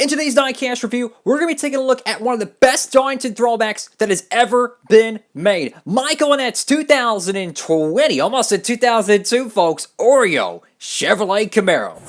In today's Diecast review, we're going to be taking a look at one of the best Darlington throwbacks that has ever been made. Michael Annett's 2020, almost in 2002, folks, Oreo Chevrolet Camaro.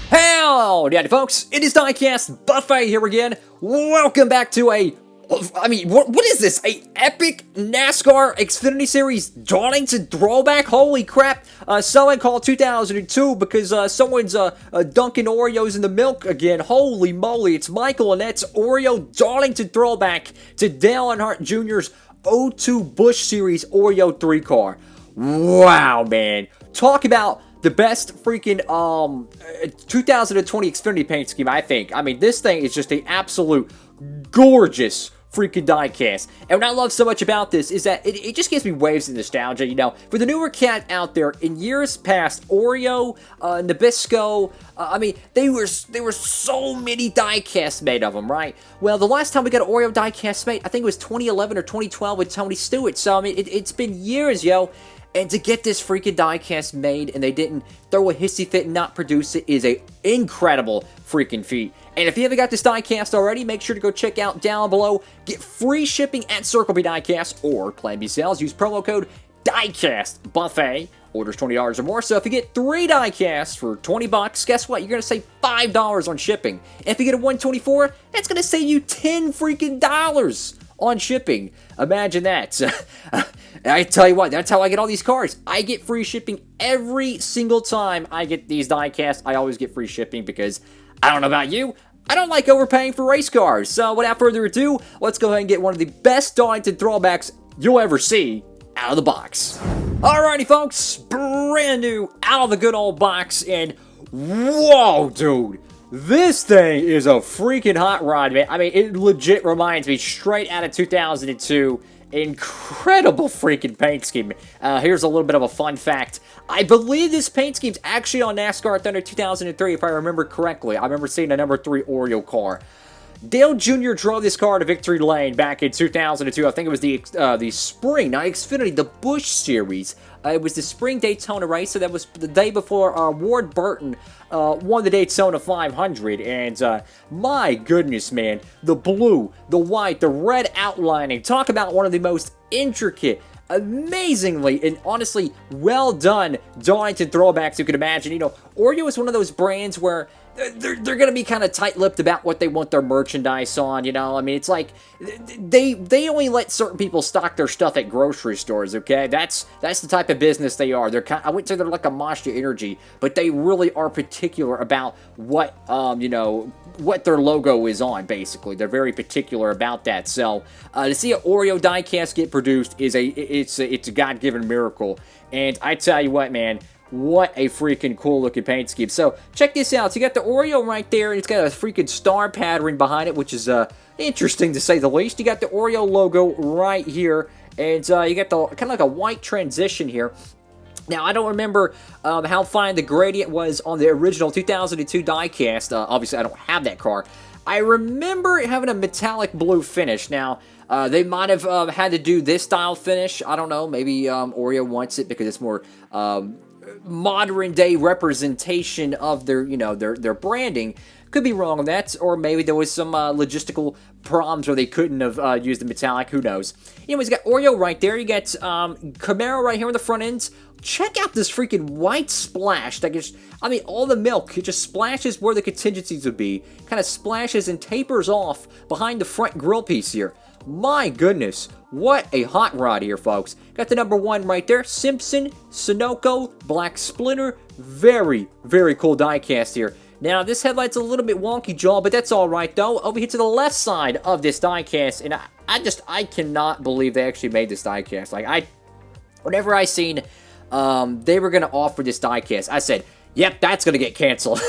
Howdy, folks, it is Diecastbuffet here again. Welcome back to what is this? A epic NASCAR Xfinity Series Darlington Throwback? Holy crap. Someone called 2002 because someone's dunking Oreos in the milk again. Holy moly, it's Michael Annett's Oreo Darlington Throwback to Dale Earnhardt Jr.'s 02 Busch Series Oreo 3 car. Wow, man. Talk about the best freaking 2020 Xfinity paint scheme, I think. I mean, this thing is just an absolute gorgeous freaking diecast. And what I love so much about this is that it just gives me waves of nostalgia, you know. For the newer cat out there, in years past, Oreo, Nabisco, I mean, there were so many diecasts made of them, right? Well, the last time we got an Oreo diecast made, I think it was 2011 or 2012 with Tony Stewart. So, I mean, it's been years, yo. And to get this freaking diecast made and they didn't throw a hissy fit and not produce it is a incredible freaking feat. And if you haven't got this diecast already, make sure to go check out down below. Get free shipping at Circle B Diecast or Plan B Sales. Use promo code Diecastbuffet. Orders $20 or more. So if you get 3 diecasts for $20, guess what? You're going to save $5 on shipping. And if you get a 124, that's going to save you $10 freaking dollars on shipping. Imagine that. I tell you what, that's how I get all these cars. I get free shipping every single time I get these diecasts. I always get free shipping because, I don't know about you, I don't like overpaying for race cars. So without further ado, let's go ahead and get one of the best Darlington throwbacks you'll ever see out of the box. Alrighty folks, brand new out of the good old box, and whoa dude, this thing is a freaking hot rod, man. I mean, it legit reminds me straight out of 2002. Incredible freaking paint scheme. Here's a little bit of a fun fact. I believe this paint scheme's actually on NASCAR Thunder 2003, if I remember correctly. I remember seeing a number 3 Oreo car. Dale Jr. drove this car to victory lane back in 2002. I think it was the spring, not Xfinity, the Busch Series. It was the spring Daytona race, so that was the day before Ward Burton won the Daytona 500. And my goodness, man, the blue, the white, the red outlining. Talk about one of the most intricate, amazingly and honestly well done Darlington throwbacks you could imagine. You know, Oreo is one of those brands where they're going to be kind of tight-lipped about what they want their merchandise on, you know? I mean, it's like, they only let certain people stock their stuff at grocery stores, okay? That's the type of business they are. I wouldn't say they're like a Monster Energy, but they really are particular about what, you know, what their logo is on, basically. They're very particular about that. So, to see an Oreo diecast get produced is it's a God-given miracle. And I tell you what, man, what a freaking cool looking paint scheme. So, check this out. So, you got the Oreo right there, and it's got a freaking star pattern behind it, which is interesting to say the least. You got the Oreo logo right here, and you got the kind of like a white transition here. Now, I don't remember how fine the gradient was on the original 2002 diecast. Obviously, I don't have that car. I remember it having a metallic blue finish. Now, they might have had to do this style finish. I don't know. Maybe Oreo wants it because it's more modern day representation of their, you know, their branding. Could be wrong on that, or maybe there was some logistical problems where they couldn't have used the metallic. Who knows? Anyways, you got Oreo right there. You got Camaro right here on the front end. Check out this freaking white splash. That just, I mean, all the milk, it just splashes where the contingencies would be. Kind of splashes and tapers off behind the front grill piece here. My goodness, what a hot rod here, folks. Got the number 1 right there. Simpson, Sunoco, Black Splinter. Very, very cool diecast here. Now, this headlight's a little bit wonky, Joel, but that's alright, though. Over here to the left side of this diecast, and I cannot believe they actually made this diecast. Like, whenever I seen they were going to offer this diecast, I said, yep, that's going to get canceled.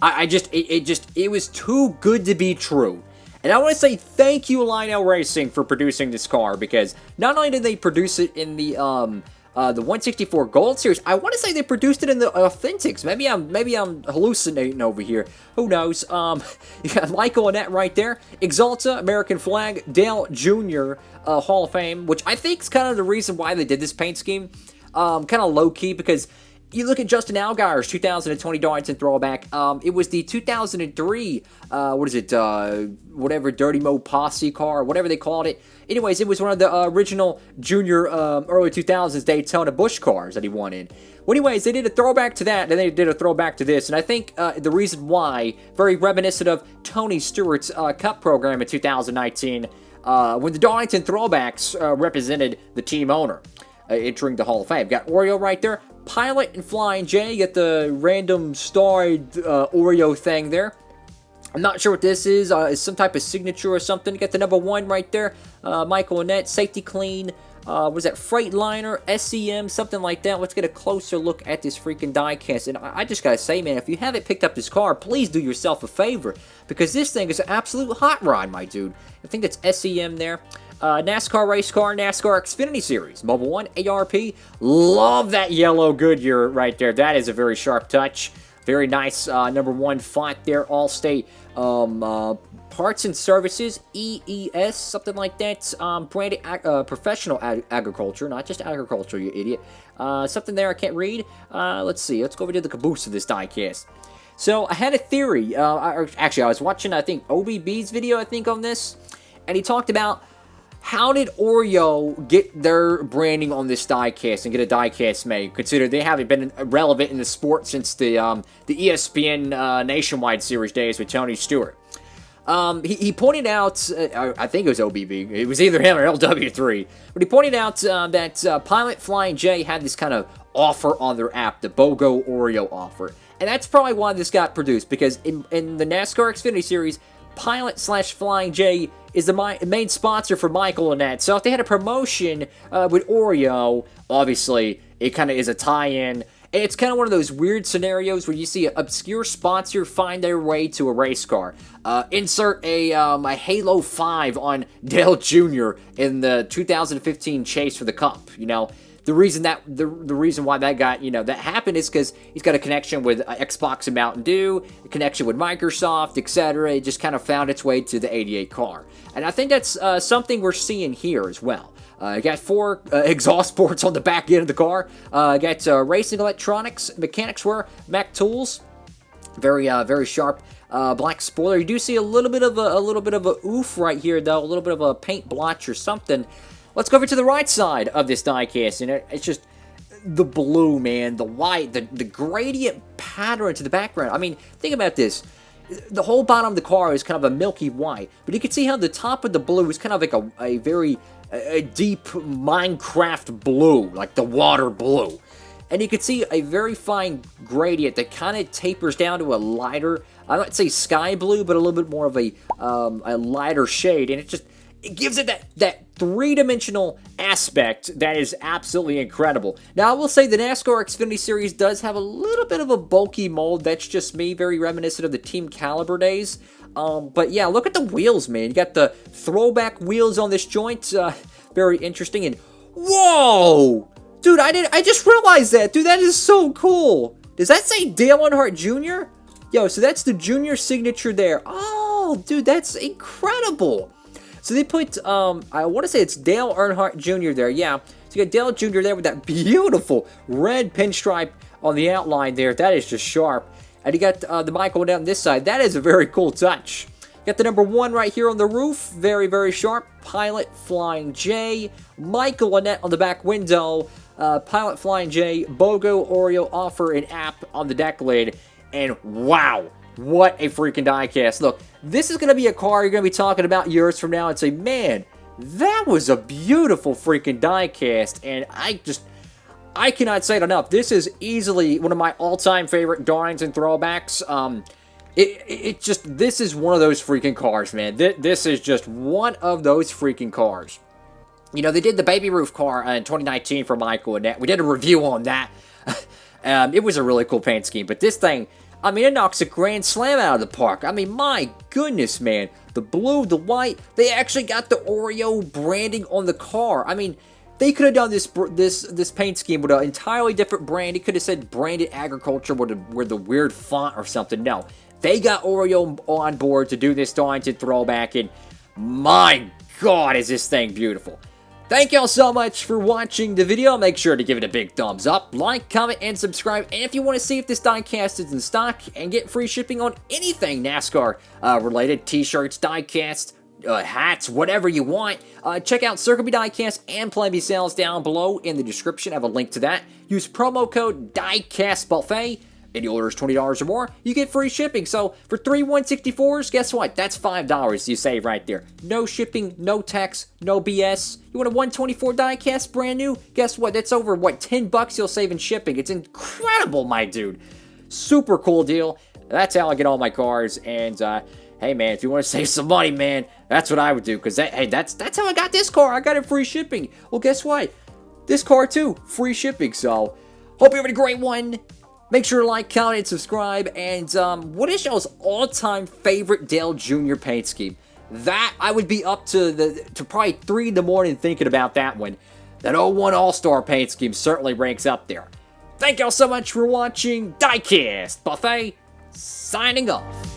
It was too good to be true. And I want to say thank you, Lionel Racing, for producing this car, because not only did they produce it in the 164 Gold Series, I want to say they produced it in the Authentics. Maybe I'm hallucinating over here. Who knows? You got Michael Annett right there. Exalta, American Flag, Dale Jr. Hall of Fame, which I think is kind of the reason why they did this paint scheme. Kind of low-key, because you look at Justin Allgaier's 2020 Darlington Throwback. It was the 2003, whatever, Dirty Mo Posse car, whatever they called it. Anyways, it was one of the original junior early 2000s Daytona Busch cars that he won in. Well, anyways, they did a throwback to that, and they did a throwback to this. And I think the reason why, very reminiscent of Tony Stewart's Cup program in 2019, when the Darlington Throwbacks represented the team owner entering the Hall of Fame. Got Oreo right there. Pilot and Flying J. You get the random starred Oreo thing there. I'm not sure what this is. It's some type of signature or something. You got the number 1 right there. Michael Annett, Safety Clean. Was that Freightliner, SEM, something like that. Let's get a closer look at this freaking diecast. And I just gotta say, man, if you haven't picked up this car, please do yourself a favor, because this thing is an absolute hot rod, my dude. I think that's SEM there. NASCAR race car, NASCAR Xfinity Series, Mobile 1, ARP. Love that yellow Goodyear right there. That is a very sharp touch. Very nice number 1 font there. Allstate Parts and Services, EES, something like that. Branded Professional Agriculture, not just agriculture, you idiot. Something there I can't read. Let's see. Let's go over to the caboose of this diecast. So I had a theory. Actually, I was watching, I think, OBB's video, on this. And he talked about, how did Oreo get their branding on this diecast and get a diecast made, considering they haven't been relevant in the sport since the ESPN Nationwide Series days with Tony Stewart? He pointed out, I think it was OBB, it was either him or LW3, but he pointed out that Pilot Flying J had this kind of offer on their app, the BOGO Oreo offer. And that's probably why this got produced, because in the NASCAR Xfinity Series, Pilot/Flying J is the main sponsor for Michael Annett. So if they had a promotion with Oreo, obviously it kind of is a tie-in. And it's kind of one of those weird scenarios where you see an obscure sponsor find their way to a race car. Insert a Halo 5 on Dale Jr. in the 2015 chase for the Cup, you know. The reason why that got, that happened is because he's got a connection with Xbox and Mountain Dew, a connection with Microsoft, etc. It just kind of found its way to the 88 car. And I think that's something we're seeing here as well. Got 4 exhaust ports on the back end of the car. Got racing electronics, mechanics wear, Mac tools. Very sharp black spoiler. You do see a little bit of a oof right here, though, a little bit of a paint blotch or something. Let's go over to the right side of this diecast, and it's just the blue, man, the white, the gradient pattern to the background. I mean, think about this. The whole bottom of the car is kind of a milky white, but you can see how the top of the blue is kind of like a very deep Minecraft blue, like the water blue. And you can see a very fine gradient that kind of tapers down to a lighter, I don't say sky blue, but a little bit more of a lighter shade, and it gives it that three-dimensional aspect that is absolutely incredible. Now, I will say the NASCAR Xfinity Series does have a little bit of a bulky mold. That's just me, very reminiscent of the Team Caliber days. But yeah, look at the wheels, man. You got the throwback wheels on this joint. Very interesting. And whoa! Dude, I just realized that. Dude, that is so cool. Does that say Dale Earnhardt Jr.? Yo, so that's the junior signature there. Oh, dude, that's incredible. So they put, I want to say it's Dale Earnhardt Jr. there, yeah. So you got Dale Jr. there with that beautiful red pinstripe on the outline there. That is just sharp. And you got the Michael down this side. That is a very cool touch. You got the number 1 right here on the roof. Very, very sharp. Pilot Flying J. Michael Annett on the back window. Pilot Flying J. BOGO Oreo offer an app on the deck lid. And wow. What a freaking diecast. Look, this is going to be a car you're going to be talking about years from now and say, man, that was a beautiful freaking diecast. And I cannot say it enough. This is easily one of my all-time favorite Darlington throwbacks. This is one of those freaking cars, man. This is just one of those freaking cars. You know, they did the Baby Roof car in 2019 for Michael Annett. We did a review on that. It was a really cool paint scheme, but this thing, I mean, it knocks a grand slam out of the park. I mean, my goodness, man. The blue, the white, they actually got the Oreo branding on the car. I mean, they could have done this paint scheme with an entirely different brand. It could have said Branded Agriculture with the weird font or something. No, they got Oreo on board to do this Darlington throwback, and my God, is this thing beautiful. Thank y'all so much for watching the video. Make sure to give it a big thumbs up, like, comment, and subscribe. And if you want to see if this diecast is in stock and get free shipping on anything NASCAR related, t-shirts, diecast, hats, whatever you want, check out Circle B Diecast and Plan B Sales down below in the description. I have a link to that. Use promo code DIECASTBUFFET. Any orders $20 or more, you get free shipping. So for 3 164s, guess what? That's $5 you save right there. No shipping, no tax, no BS. You want a 124 diecast brand new? Guess what? That's over, what, 10 bucks you'll save in shipping. It's incredible, my dude. Super cool deal. That's how I get all my cars. And hey, man, if you want to save some money, man, that's what I would do. Because, hey, that's how I got this car. I got it free shipping. Well, guess what? This car, too, free shipping. So, hope you're having a great one. Make sure to like, comment, and subscribe. And what is y'all's all-time favorite Dale Jr. paint scheme? That, I would be up to probably 3 in the morning thinking about that one. That 01 All-Star paint scheme certainly ranks up there. Thank y'all so much for watching. Diecast Buffet, signing off.